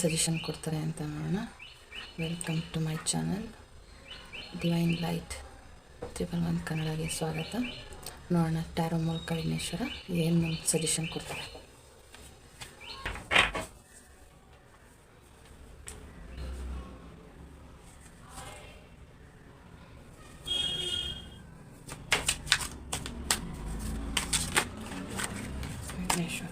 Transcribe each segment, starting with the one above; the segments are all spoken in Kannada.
ಸಜೆಷನ್ ಕೊಡ್ತಾರೆ ಅಂತ ನೋಡೋಣ. Welcome to my channel divine light 111 ಕನ್ನಡಗೆ ಸ್ವಾಗತ. ನೋಡೋಣ ಟ್ಯಾರೋ ಮೂಲಕ ವಿಘ್ನೇಶ್ವರ ಏನು ಸಜೆಷನ್ ಕೊಡ್ತಾರೆ. ವಿಘ್ನೇಶ್ವರ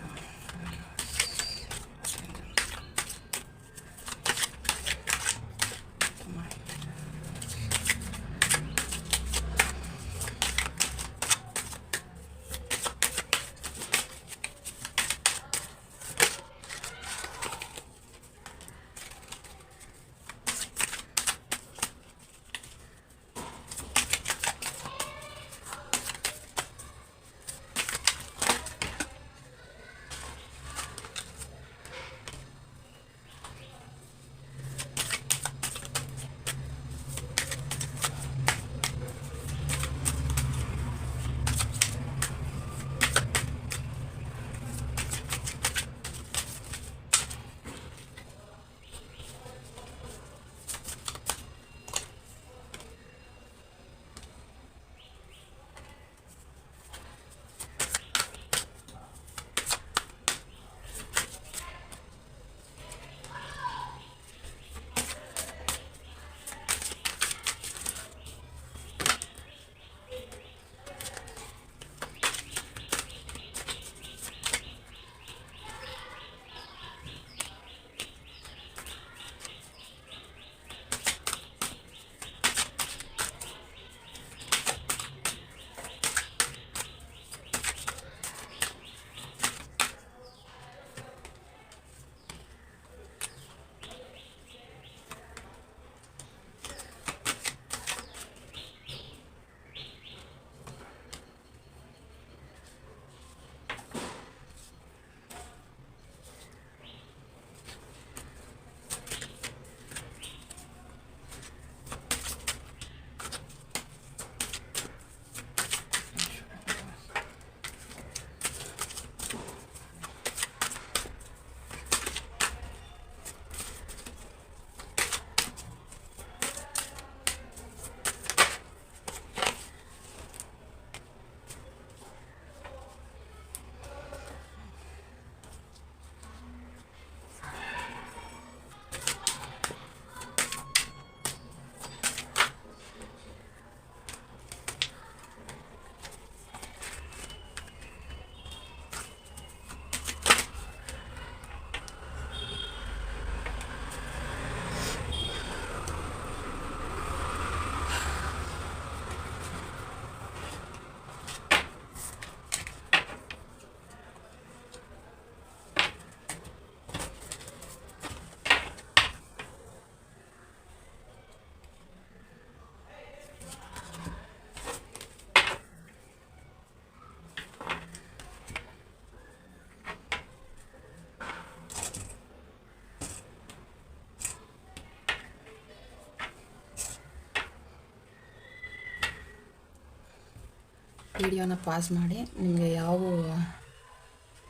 ವಿಡಿಯೋನ ಪಾಸ್ ಮಾಡಿ ನಿಮಗೆ ಯಾವ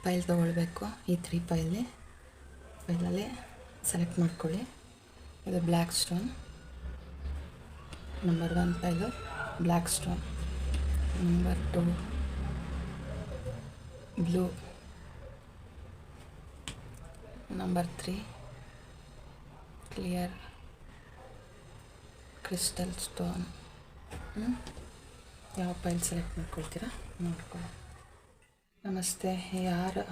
ಫೈಲ್ ತೊಗೊಳ್ಬೇಕು ಈ 3 ಫೈಲಲ್ಲಿ ಸೆಲೆಕ್ಟ್ ಮಾಡ್ಕೊಳ್ಳಿ. ಇದು black stone number 1 file, black stone number 2 blue, number 3 clear crystal stone. ಯಾವ ಫೈಲ್ ಸೆಲೆಕ್ಟ್ ಮಾಡ್ಕೊಳ್ತೀರಾ ನೋಡ್ಕೊಳ್ಳಿ. ನಮಸ್ತೆ. ಯಾರು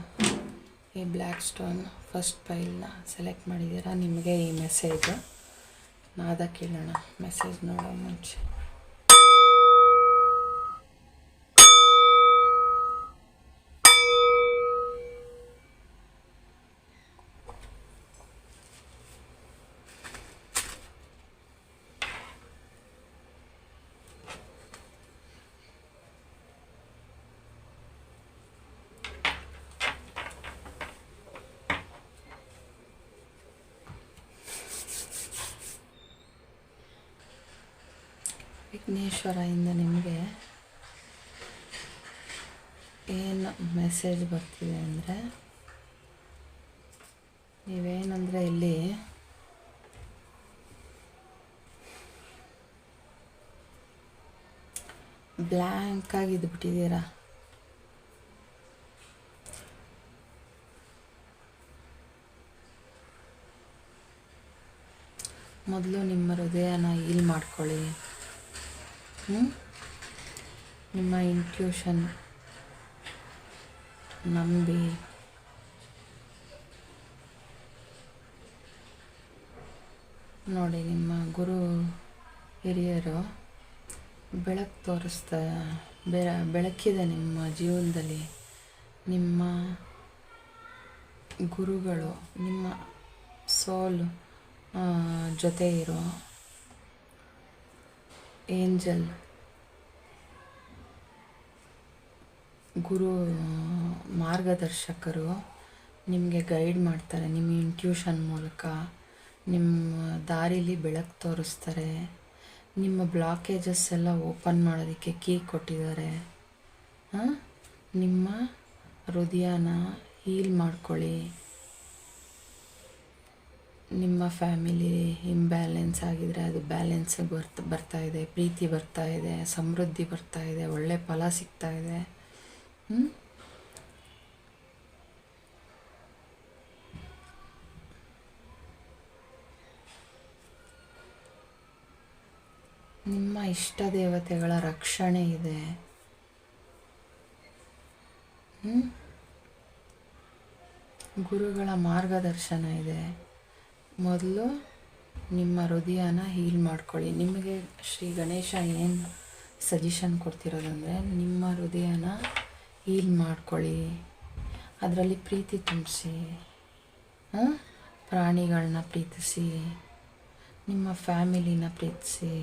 ಈ ಬ್ಲ್ಯಾಕ್ ಸ್ಟೋನ್ ಫಸ್ಟ್ ಫೈಲ್ನ ಸೆಲೆಕ್ಟ್ ಮಾಡಿದ್ದೀರಾ, ನಿಮಗೆ ಈ ಮೆಸೇಜು ನಾದ ಕೇಳೋಣ. ಮೆಸೇಜ್ ನೋಡೋ ಮುಂಚೆ ವಿಘ್ನೇಶ್ವರದಿಂದ ನಿಮಗೆ ಏನು ಮೆಸೇಜ್ ಬರ್ತಿದೆ ಅಂದರೆ, ನೀವೇನಂದರೆ ಇಲ್ಲಿ ಬ್ಲ್ಯಾಂಕಾಗಿ ಇದ್ಬಿಟ್ಟಿದ್ದೀರಾ. ಮೊದಲು ನಿಮ್ಮ ಹೃದಯನ ಹೀಲ್ ಮಾಡ್ಕೊಳ್ಳಿ. ನಿಮ್ಮ ಇಂಟ್ಯೂಷನ್ ನಂಬಿ ನೋಡಿ, ನಿಮ್ಮ ಗುರು ಹಿರಿಯರು ಬೆಳಕು ತೋರಿಸ್ತಾ ಬೆಳಕಿದೆ ನಿಮ್ಮ ಜೀವನದಲ್ಲಿ. ನಿಮ್ಮ ಗುರುಗಳು, ನಿಮ್ಮ ಸೋಲ್ ಜೊತೆ ಇರೋ ಏಂಜಲ್ ಗುರು ಮಾರ್ಗದರ್ಶಕರು ನಿಮಗೆ ಗೈಡ್ ಮಾಡ್ತಾರೆ. ನಿಮ್ಮ ಇಂಟ್ಯೂಷನ್ ಮೂಲಕ ನಿಮ್ಮ ದಾರಿಲಿ ಬೆಳಕು ತೋರಿಸ್ತಾರೆ. ನಿಮ್ಮ ಬ್ಲಾಕೇಜಸ್ ಎಲ್ಲ ಓಪನ್ ಮಾಡೋದಕ್ಕೆ ಕೀ ಕೊಟ್ಟಿದ್ದಾರೆ. ನಿಮ್ಮ ಹೃದಯನ ಹೀಲ್ ಮಾಡ್ಕೊಳ್ಳಿ. ನಿಮ್ಮ ಫ್ಯಾಮಿಲಿ ಇಂಬ್ಯಾಲೆನ್ಸ್ ಆಗಿದರೆ ಅದು ಬ್ಯಾಲೆನ್ಸಿಗೆ ಬರ್ತಾ ಇದೆ, ಪ್ರೀತಿ ಬರ್ತಾ ಇದೆ, ಸಮೃದ್ಧಿ ಬರ್ತಾ ಇದೆ, ಒಳ್ಳೆ ಫಲ ಸಿಗ್ತಾ ಇದೆ. ನಿಮ್ಮ ಇಷ್ಟ ದೇವತೆಗಳ ರಕ್ಷಣೆ ಇದೆ. ಗುರುಗಳ ಮಾರ್ಗದರ್ಶನ ಇದೆ. ಮೊದಲು ನಿಮ್ಮ ಹೃದಯನ ಹೀಲ್ ಮಾಡ್ಕೊಳ್ಳಿ. ನಿಮಗೆ ಶ್ರೀ ಗಣೇಶ ಏನು ಸಜೆಷನ್ ಕೊಡ್ತಿರೋದಂದರೆ, ನಿಮ್ಮ ಹೃದಯನ ಹೀಲ್ ಮಾಡ್ಕೊಳ್ಳಿ, ಅದರಲ್ಲಿ ಪ್ರೀತಿ ತುಂಬಿಸಿ, ಪ್ರಾಣಿಗಳನ್ನ ಪ್ರೀತಿಸಿ, ನಿಮ್ಮ ಫ್ಯಾಮಿಲಿನ ಪ್ರೀತಿಸಿ,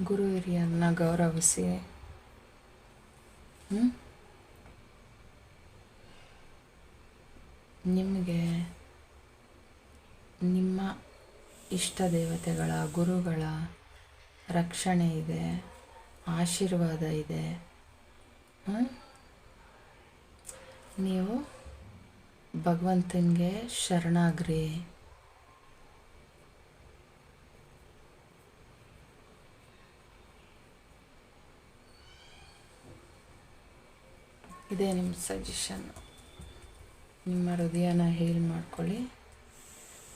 ಗುರು ಹಿರಿಯರನ್ನ ಗೌರವಿಸಿ. ನಿಮಗೆ ನಿಮ್ಮ ಇಷ್ಟ ದೇವತೆಗಳ ಗುರುಗಳ ರಕ್ಷಣೆ ಇದೆ, ಆಶೀರ್ವಾದ ಇದೆ. ನೀವು ಭಗವಂತನಿಗೆ ಶರಣಾಗ್ರಿ. ಇದೇ ನಿಮ್ಮ ಸಜೆಷನ್. ನಿಮ್ಮ ಹೃದಯನ ಹೀಲ್ ಮಾಡ್ಕೊಳ್ಳಿ.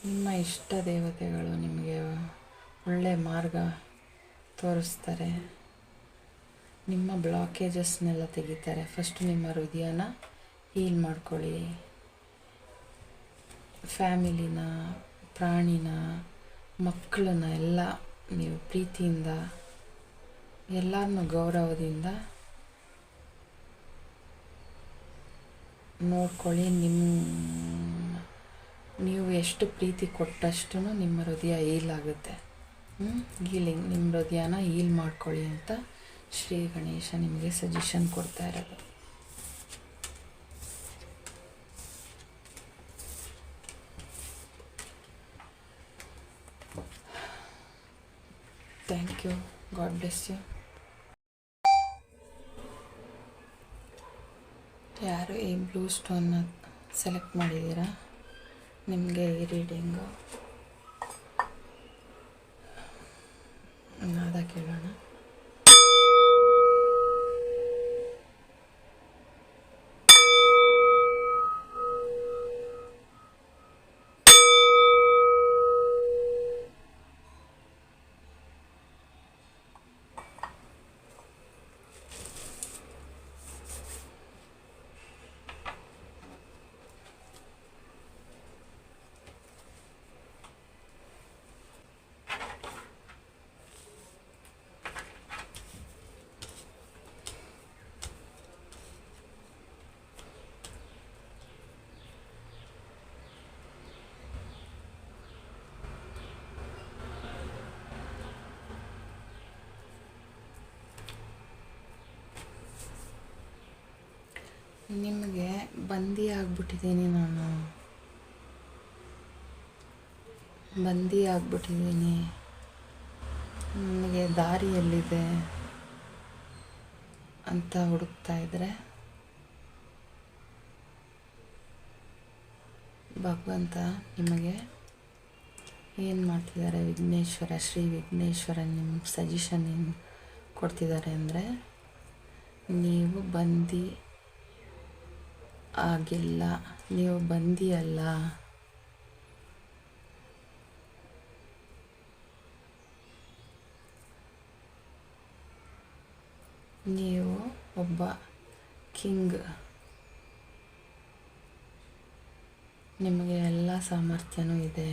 ನಿಮ್ಮ ಇಷ್ಟ ದೇವತೆಗಳು ನಿಮಗೆ ಒಳ್ಳೆ ಮಾರ್ಗ ತೋರಿಸ್ತಾರೆ. ನಿಮ್ಮ ಬ್ಲಾಕೇಜಸ್ನೆಲ್ಲ ತೆಗಿತಾರೆ. ಫಸ್ಟ್ ನಿಮ್ಮ ಹೃದಯನ ಹೀಲ್ ಮಾಡ್ಕೊಳ್ಳಿ. ಫ್ಯಾಮಿಲಿನ, ಪ್ರಾಣಿನ, ಮಕ್ಕಳನ್ನ ಎಲ್ಲ ನೀವು ಪ್ರೀತಿಯಿಂದ, ಎಲ್ಲರನ್ನೂ ಗೌರವದಿಂದ ನೋಡ್ಕೊಳ್ಳಿ. ನೀವು ಎಷ್ಟು ಪ್ರೀತಿ ಕೊಟ್ಟಷ್ಟು ನಿಮ್ಮ ಹೃದಯ ಹೀಲ್ ಆಗುತ್ತೆ. ಹೀಲಿಂಗ್, ನಿಮ್ಮ ಹೃದಯನ ಹೀಲ್ ಮಾಡ್ಕೊಳ್ಳಿ ಅಂತ ಶ್ರೀ ಗಣೇಶ ನಿಮಗೆ ಸಜೆಷನ್ ಕೊಡ್ತಾ ಇರೋದು. Thank you. God bless you. ಯಾರು ಈ ಬ್ಲೂ ಸ್ಟೋನ್ನ ಸೆಲೆಕ್ಟ್ ಮಾಡಿದ್ದೀರಾ, ನಿಮಗೆ ಈ ರೀಡಿಂಗು ನಾದ ಕೇಳೋಣ. ನಿಮಗೆ ಬಂದಿ ಆಗ್ಬಿಟ್ಟಿದ್ದೀನಿ, ನನಗೆ ದಾರಿಯಲ್ಲಿದೆ ಅಂತ ಹುಡುಕ್ತಾ ಇದ್ದರೆ ಭಗವಂತ ನಿಮಗೆ ಏನು ಮಾಡ್ತಿದ್ದಾರೆ, ವಿಘ್ನೇಶ್ವರ, ಶ್ರೀ ವಿಘ್ನೇಶ್ವರ ನಿಮ್ಮ ಸಜೆಷನ್ ಏನು ಕೊಡ್ತಿದ್ದಾರೆ ಅಂದರೆ, ನೀವು ಬಂದಿ ಆಗಿಲ್ಲ, ನೀವು ಬಂದಿಯಲ್ಲ, ನೀವು ಒಬ್ಬ ಕಿಂಗ್, ನಿಮಗೆ ಎಲ್ಲ ಸಾಮರ್ಥ್ಯನೂ ಇದೆ.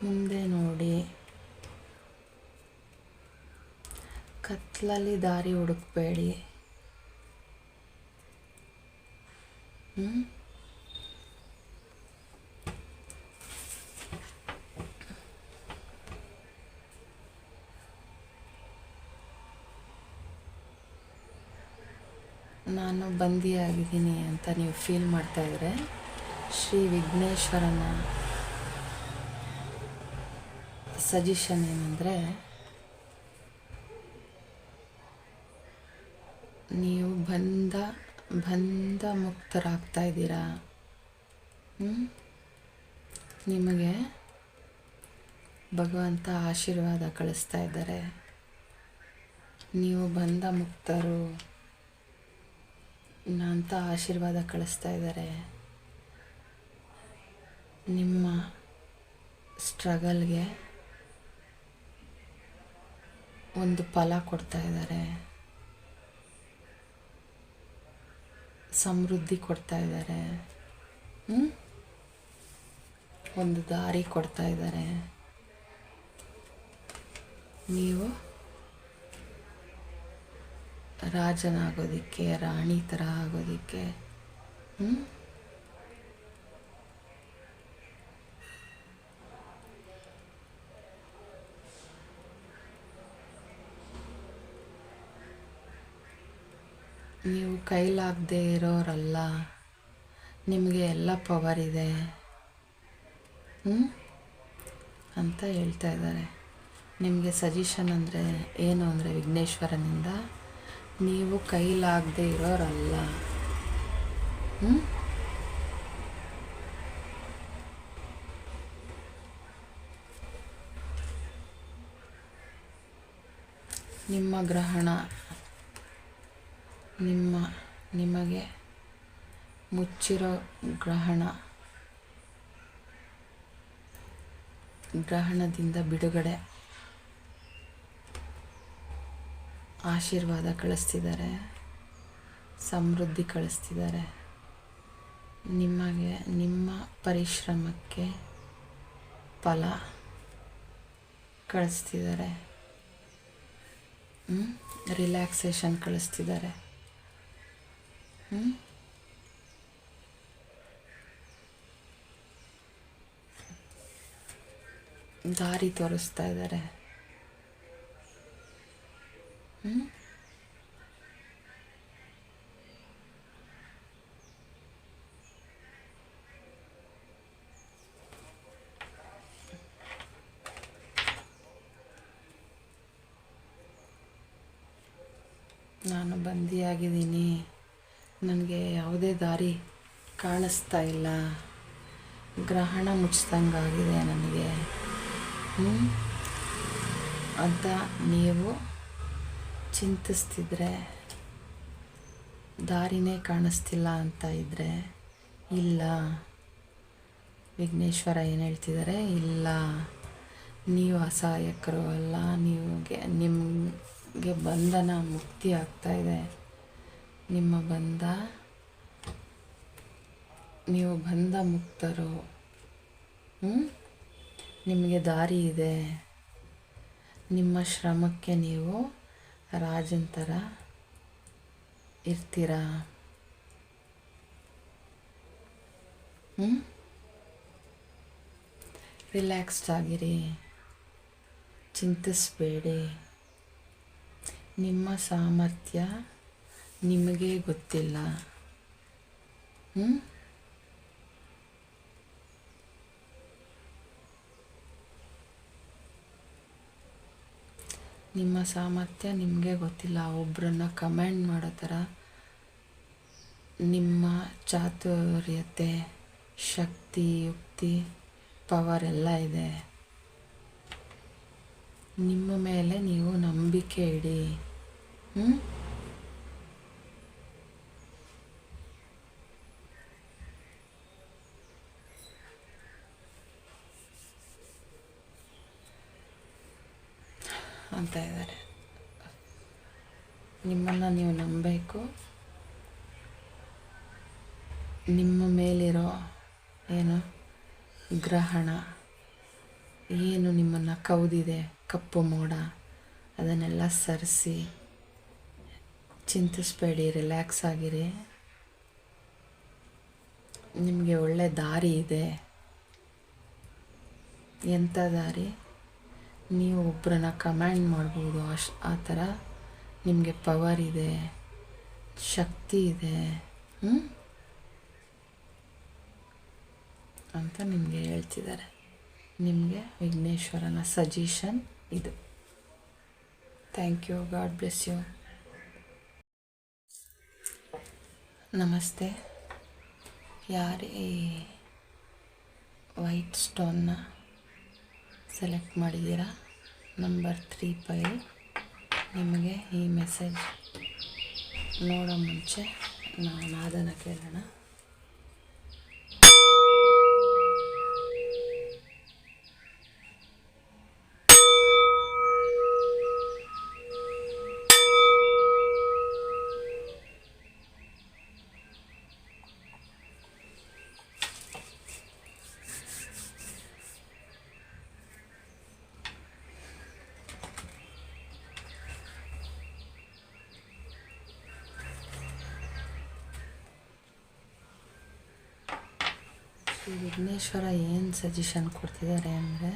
ಮುಂದೆ ನೋಡಿ, ಕತ್ಲಲ್ಲಿ ದಾರಿ ಹುಡುಕಬೇಡಿ. ನಾನು ಬಂದಿಯಾಗಿದ್ದೀನಿ ಅಂತ ನೀವು ಫೀಲ್ ಮಾಡ್ತಾಯಿದ್ರೆ, ಶ್ರೀ ವಿಘ್ನೇಶ್ವರನ ಸಜೆಷನ್ ಏನಂದರೆ, ನೀವು ಬಂಧ ಮುಕ್ತರಾಗ್ತಾ ಇದ್ದೀರಾ. ನಿಮಗೆ ಭಗವಂತ ಆಶೀರ್ವಾದ ಕಳಿಸ್ತಾ ಇದ್ದಾರೆ. ನೀವು ಬಂಧ ಮುಕ್ತರು ಅಂತ ಆಶೀರ್ವಾದ ಕಳಿಸ್ತಾ ಇದ್ದಾರೆ. ನಿಮ್ಮ ಸ್ಟ್ರಗಲ್ಗೆ ಒಂದು ಫಲ ಕೊಡ್ತಾ ಇದ್ದಾರೆ, ಸಮೃದ್ಧಿ ಕೊಡ್ತಾ ಇದ್ದಾರೆ, ಒಂದು ದಾರಿ ಕೊಡ್ತಾ ಇದ್ದಾರೆ. ನೀವು ರಾಜನಾಗೋದಕ್ಕೆ, ರಾಣಿ ಥರ ಆಗೋದಕ್ಕೆ ನೀವು ಕೈಲಾಗದೆ ಇರೋರಲ್ಲ, ನಿಮಗೆ ಎಲ್ಲ ಪವರ್ ಇದೆ ಅಂತ ಹೇಳ್ತಾ ಇದ್ದಾರೆ. ನಿಮಗೆ ಸಜೆಷನ್ ಅಂದರೆ ಏನು ಅಂದರೆ, ವಿಘ್ನೇಶ್ವರನಿಂದ ನೀವು ಕೈಲಾಗದೆ ಇರೋರಲ್ಲ. ನಿಮ್ಮ ಗ್ರಹಣ, ನಿಮಗೆ ಮುಚ್ಚಿರೋ ಗ್ರಹಣದಿಂದ ಬಿಡುಗಡೆ, ಆಶೀರ್ವಾದ ಕಳಿಸ್ತಿದ್ದಾರೆ, ಸಮೃದ್ಧಿ ಕಳಿಸ್ತಿದ್ದಾರೆ. ನಿಮಗೆ ನಿಮ್ಮ ಪರಿಶ್ರಮಕ್ಕೆ ಫಲ ಕಳಿಸ್ತಿದ್ದಾರೆ. ರಿಲ್ಯಾಕ್ಸೇಷನ್ ಕಳಿಸ್ತಿದ್ದಾರೆ. ದಾರಿ ತೋರಿಸ್ತಾ ಇದ್ದಾರೆ. ನಾನು ಬಂದಿಯಾಗಿದ್ದೀನಿ, ನನಗೆ ಯಾವುದೇ ದಾರಿ ಕಾಣಿಸ್ತಾ ಇಲ್ಲ, ಗ್ರಹಣ ಮುಚ್ಚಿದಂಗಾಗಿದೆ ನನಗೆ ಅಂತ ನೀವು ಚಿಂತಿಸ್ತಿದ್ರೆ, ದಾರಿನೇ ಕಾಣಿಸ್ತಿಲ್ಲ ಅಂತ ಇದ್ದರೆ, ಇಲ್ಲ, ವಿಘ್ನೇಶ್ವರ ಏನು ಹೇಳ್ತಿದ್ದಾರೆ, ಇಲ್ಲ, ನೀವು ಅಸಹಾಯಕರು ಅಲ್ಲ, ನಿಮಗೆ ಬಂಧನ ಮುಕ್ತಿ ಆಗ್ತಾಯಿದೆ. ನಿಮ್ಮ ನೀವು ಬಂಧ ಮುಕ್ತರು. ನಿಮಗೆ ದಾರಿ ಇದೆ. ನಿಮ್ಮ ಶ್ರಮಕ್ಕೆ ನೀವು ರಾಜನ ಥರ ಇರ್ತೀರಾ. ರಿಲ್ಯಾಕ್ಸ್ಡ್ ಆಗಿರಿ, ಚಿಂತಿಸಬೇಡಿ. ನಿಮ್ಮ ಸಾಮರ್ಥ್ಯ ನಿಮಗೇ ಗೊತ್ತಿಲ್ಲ. ನಿಮ್ಮ ಸಾಮರ್ಥ್ಯ ನಿಮಗೆ ಗೊತ್ತಿಲ್ಲ. ಒಬ್ಬರನ್ನ ಕಮೆಂಡ್ ಮಾಡೋ ಥರ ನಿಮ್ಮ ಚಾತುರ್ಯತೆ, ಶಕ್ತಿ, ಯುಕ್ತಿ, ಪವರ್ ಎಲ್ಲ ಇದೆ. ನಿಮ್ಮ ಮೇಲೆ ನೀವು ನಂಬಿಕೆ ಇಡಿ. ಅಂತ ಇದ್ದಾರೆ. ನಿಮ್ಮನ್ನು ನೀವು ನಂಬಬೇಕು. ನಿಮ್ಮ ಮೇಲಿರೋ ಏನು ಗ್ರಹಣ ಏನು ನಿಮ್ಮನ್ನು ಕೌದಿದೆ, ಕಪ್ಪು ಮೋಡ, ಅದನ್ನೆಲ್ಲ ಸರಿಸಿ ಚಿಂತಿಸಬೇಡಿ, ರಿಲ್ಯಾಕ್ಸ್ ಆಗಿರಿ. ನಿಮಗೆ ಒಳ್ಳೆ ದಾರಿ ಇದೆ. ಎಂಥ ದಾರಿ? ನೀವು ಒಬ್ಬರನ್ನ ಕಮ್ಯಾಂಡ್ ಮಾಡ್ಬೋದು. ಆ ಥರ ನಿಮಗೆ ಪವರ್ ಇದೆ, ಶಕ್ತಿ ಇದೆ ಅಂತ ನಿಮಗೆ ಹೇಳ್ತಿದ್ದಾರೆ. ನಿಮಗೆ ವಿಘ್ನೇಶ್ವರನ ಸಜೆಷನ್ ಇದು. Thank you. God bless you. ನಮಸ್ತೆ. ಯಾರು ಈ ವೈಟ್ ಸ್ಟೋನ್ನ ಸೆಲೆಕ್ಟ್ ಮಾಡಿದ್ದೀರಾ, ನಂಬರ್ 3 ಫೈಲ್, ನಿಮಗೆ ಈ ಮೆಸೇಜ್ ನೋಡೋ ಮುಂಚೆ ನಾವು ನಾದನ ಕೇಳೋಣ. ಶ್ರೀ ವಿಘ್ನೇಶ್ವರ ಏನು ಸಜೆಷನ್ ಕೊಡ್ತಿದ್ದಾರೆ ಅಂದರೆ,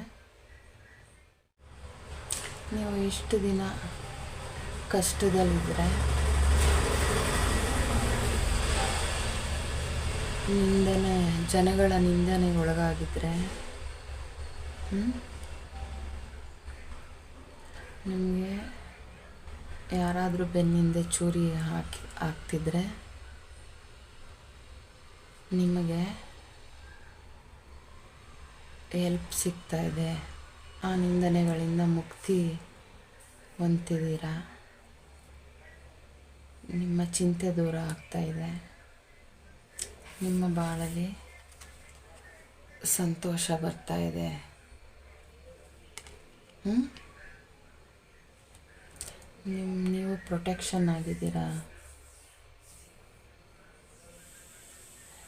ನೀವು ಇಷ್ಟು ದಿನ ಕಷ್ಟದಲ್ಲಿದ್ದರೆ, ಜನಗಳ ನಿಂದನೆಗೆ ಒಳಗಾಗಿದ್ದರೆ, ನಿಮಗೆ ಯಾರಾದರೂ ಬೆನ್ನಿಂದೆ ಚೂರಿ ಹಾಕ್ತಿದ್ರೆ, ನಿಮಗೆ ಹೆಲ್ಪ್ ಸಿಗ್ತಾ ಇದೆ. ಆ ನಿಂದನೆಗಳಿಂದ ಮುಕ್ತಿ ಹೊಂದಿದ್ದೀರಾ. ನಿಮ್ಮ ಚಿಂತೆ ದೂರ ಆಗ್ತಾ ಇದೆ. ನಿಮ್ಮ ಬಾಳಲ್ಲಿ ಸಂತೋಷ ಬರ್ತಾ ಇದೆ. ನೀವು ಪ್ರೊಟೆಕ್ಷನ್ ಆಗಿದ್ದೀರಾ.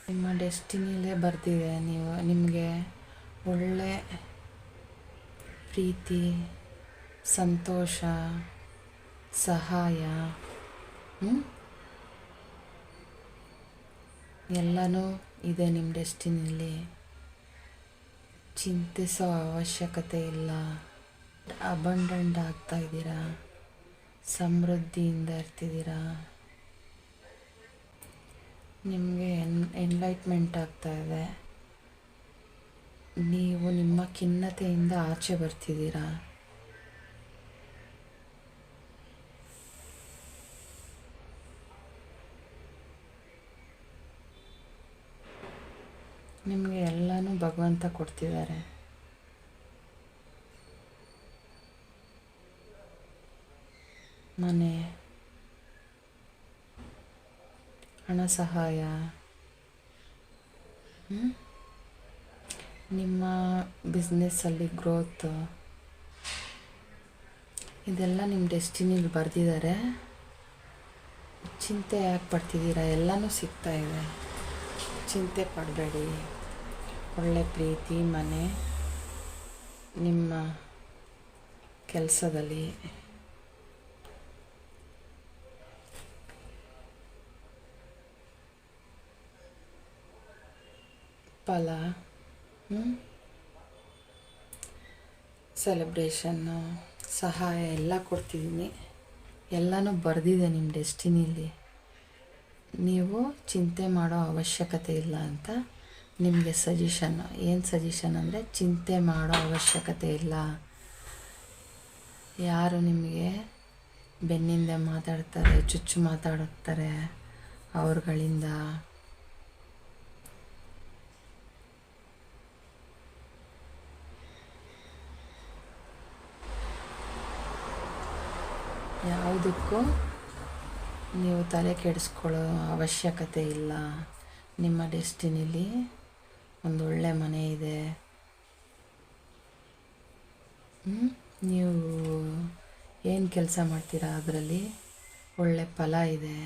ನಿಮ್ಮ ಡೆಸ್ಟಿನಿಲೇ ಬರ್ತಿದೆ. ನಿಮಗೆ ಒಳ್ಳೆ ಪ್ರೀತಿ, ಸಂತೋಷ, ಸಹಾಯ ಎಲ್ಲನೂ ಇದೆ ನಿಮ್ಮ ಡೆಸ್ಟಿನಿಲಿ. ಚಿಂತಿಸೋ ಅವಶ್ಯಕತೆ ಇಲ್ಲ. ಅಬಂಡೆಂಟ್ ಆಗ್ತಾ ಇದ್ದೀರಾ, ಸಮೃದ್ಧಿಯಿಂದ ಇರ್ತಿದ್ದೀರಾ. ನಿಮಗೆ ಎನ್ಲೈಟ್ಮೆಂಟ್ ಆಗ್ತಾ ಇದೆ. ನೀವು ನಿಮ್ಮ ಖಿನ್ನತೆಯಿಂದ ಆಚೆ ಬರ್ತಿದ್ದೀರಾ. ನಿಮಗೆ ಎಲ್ಲನೂ ಭಗವಂತ ಕೊಡ್ತಿದ್ದಾರೆ. ಮನೆ, ಹಣ ಸಹಾಯ, ನಿಮ್ಮ ಬಿಸ್ನೆಸ್ಸಲ್ಲಿ ಗ್ರೋತ್, ಇದೆಲ್ಲ ನಿಮ್ಮ ಡೆಸ್ಟಿನಿಲಿ ಬರೆದಿದ್ದಾರೆ. ಚಿಂತೆ ಯಾಕೆ ಪಡ್ತಿದ್ದೀರಾ? ಎಲ್ಲನೂ ಸಿಗ್ತಾ ಇದೆ. ಚಿಂತೆ ಪಡಬೇಡಿ. ಒಳ್ಳೆ ಪ್ರೀತಿ, ಮನೆ, ನಿಮ್ಮ ಕೆಲಸದಲ್ಲಿ ಫಲ, ಸೆಲೆಬ್ರೇಷನ್ನು, ಸಹಾಯ ಎಲ್ಲ ಕೊಡ್ತಿದ್ದೀನಿ. ಎಲ್ಲನೂ ಬರೆದಿದೆ ನಿಮ್ಮ ಡೆಸ್ಟಿನಿಲಿ. ನೀವು ಚಿಂತೆ ಮಾಡೋ ಅವಶ್ಯಕತೆ ಇಲ್ಲ ಅಂತ ನಿಮಗೆ ಸಜೆಷನ್ನು. ಏನು ಸಜೆಷನ್ ಅಂದರೆ, ಚಿಂತೆ ಮಾಡೋ ಅವಶ್ಯಕತೆ ಇಲ್ಲ. ಯಾರು ನಿಮಗೆ ಬೆನ್ನಿಂದ ಮಾತಾಡ್ತಾರೆ, ಚುಚ್ಚು ಮಾತಾಡುತ್ತಾರೆ, ಅವ್ರುಗಳಿಂದ ಯಾವುದಕ್ಕೂ ನೀವು ತಲೆ ಕೆಡಿಸ್ಕೊಳ್ಳೋ ಅವಶ್ಯಕತೆ ಇಲ್ಲ. ನಿಮ್ಮ ಡೆಸ್ಟಿನಿಲಿ ಒಂದೊಳ್ಳೆ ಮನೆ ಇದೆ. ನೀವು ಏನು ಕೆಲಸ ಮಾಡ್ತೀರಾ ಅದರಲ್ಲಿ ಒಳ್ಳೆ ಫಲ ಇದೆ.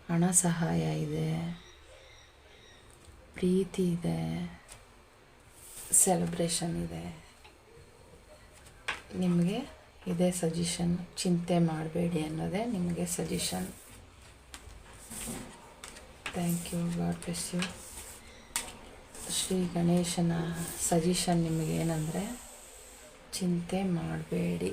ಹಣ ಸಹಾಯ ಇದೆ, ಪ್ರೀತಿ ಇದೆ, ಸೆಲೆಬ್ರೇಷನ್ ಇದೆ. ನಿಮಗೆ ಇದೇ ಸಜೆಷನ್, ಚಿಂತೆ ಮಾಡಬೇಡಿ ಅನ್ನೋದೇ ನಿಮಗೆ suggestion. Thank you, god bless you. Shri ಗಣೇಶನ ಸಜೆಷನ್ ನಿಮಗೇನೆಂದರೆ ಚಿಂತೆ ಮಾಡಬೇಡಿ.